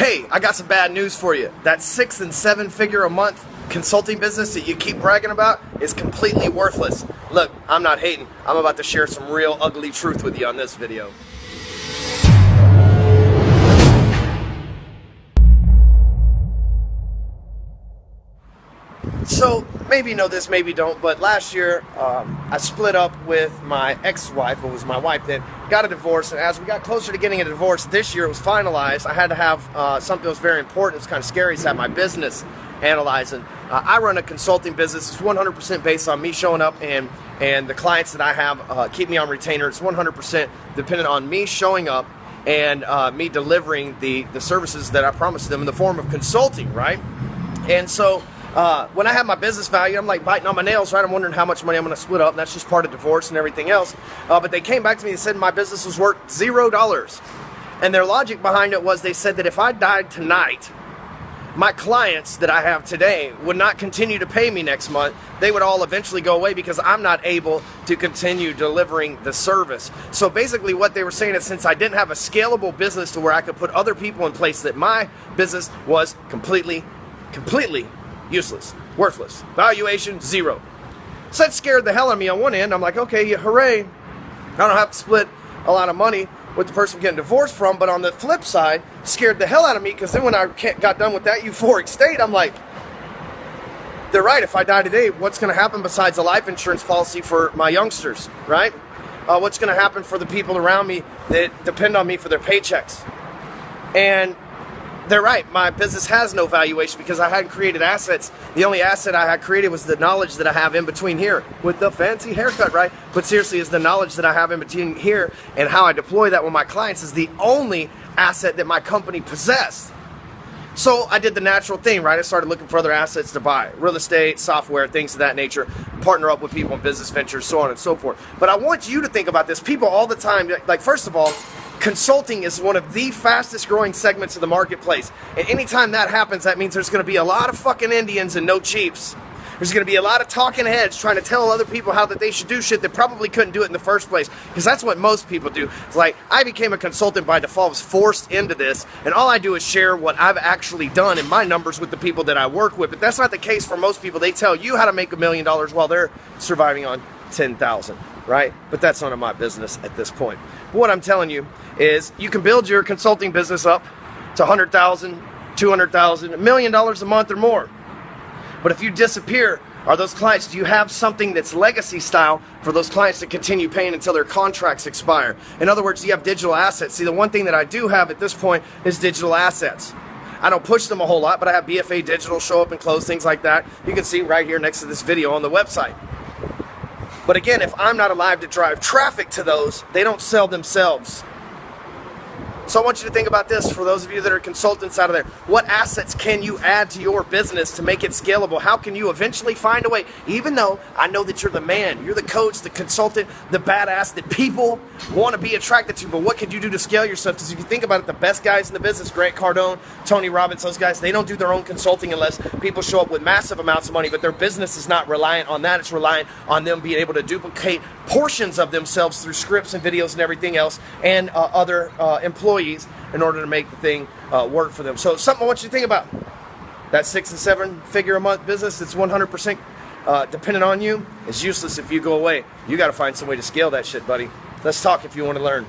hey, I got some bad news for you. That 6 and 7 figure a month consulting business that you keep bragging about is completely worthless. Look, I'm not hating. I'm about to share some real ugly truth with you on this video. So, maybe you know this, maybe you don't, but last year I split up with my ex-wife, who was my wife then, got a divorce, and as we got closer to getting a divorce this year, it was finalized. I had to have something that was very important. It's kind of scary. It's have my business analyzing. I run a consulting business. It's 100% based on me showing up, and the clients that I have keep me on retainer. It's 100% dependent on me showing up and me delivering the services that I promised them in the form of consulting, right? And so when I have my business value, I'm like biting on my nails, right? I'm wondering how much money I'm going to split up, and that's just part of divorce and everything else. But they came back to me and said my business was worth $0. And their logic behind it was they said that if I died tonight, my clients that I have today would not continue to pay me next month. They would all eventually go away because I'm not able to continue delivering the service. So basically what they were saying is, since I didn't have a scalable business to where I could put other people in place, that my business was completely useless, worthless, valuation 0. So that scared the hell out of me on one end. I'm like, okay, hooray, I don't have to split a lot of money with the person getting divorced from. But on the flip side, scared the hell out of me, because then when I got done with that euphoric state, I'm like, they're right. If I die today, what's going to happen besides a life insurance policy for my youngsters, right? What's going to happen for the people around me that depend on me for their paychecks? And they're right. My business has no valuation because I hadn't created assets. The only asset I had created was the knowledge that I have in between here with the fancy haircut, right? But seriously, is the knowledge that I have in between here and how I deploy that with my clients is the only asset that my company possessed. So I did the natural thing, right? I started looking for other assets to buy. Real estate, software, things of that nature. Partner up with people in business ventures, so on and so forth. But I want you to think about this. People all the time, like, first of all, consulting is one of the fastest growing segments of the marketplace. And anytime that happens, that means there's going to be a lot of fucking Indians and no chiefs. There's going to be a lot of talking heads trying to tell other people how that they should do shit that probably couldn't do it in the first place. Because that's what most people do. It's like, I became a consultant by default, was forced into this, and all I do is share what I've actually done and my numbers with the people that I work with. But that's not the case for most people. They tell you how to make $1 million while they're surviving on 10,000, right? But that's none of my business at this point. But what I'm telling you is, you can build your consulting business up to $100,000, $200,000, $1 million a month or more. But if you disappear, are those clients, do you have something that's legacy style for those clients to continue paying until their contracts expire? In other words, do you have digital assets? See, the one thing that I do have at this point is digital assets. I don't push them a whole lot, but I have BFA Digital show up and close, things like that. You can see right here next to this video on the website. But again, if I'm not alive to drive traffic to those, they don't sell themselves. So I want you to think about this, for those of you that are consultants out of there. What assets can you add to your business to make it scalable? How can you eventually find a way, even though I know that you're the man, you're the coach, the consultant, the badass that people want to be attracted to, but what could you do to scale yourself? Because if you think about it, the best guys in the business, Grant Cardone, Tony Robbins, those guys, they don't do their own consulting unless people show up with massive amounts of money, but their business is not reliant on that. It's reliant on them being able to duplicate portions of themselves through scripts and videos and everything else, and other employees in order to make the thing work for them. So something I want you to think about. That 6 and 7 figure a month business that's 100% dependent on you is useless if you go away. You got to find some way to scale that shit, buddy. Let's talk if you want to learn.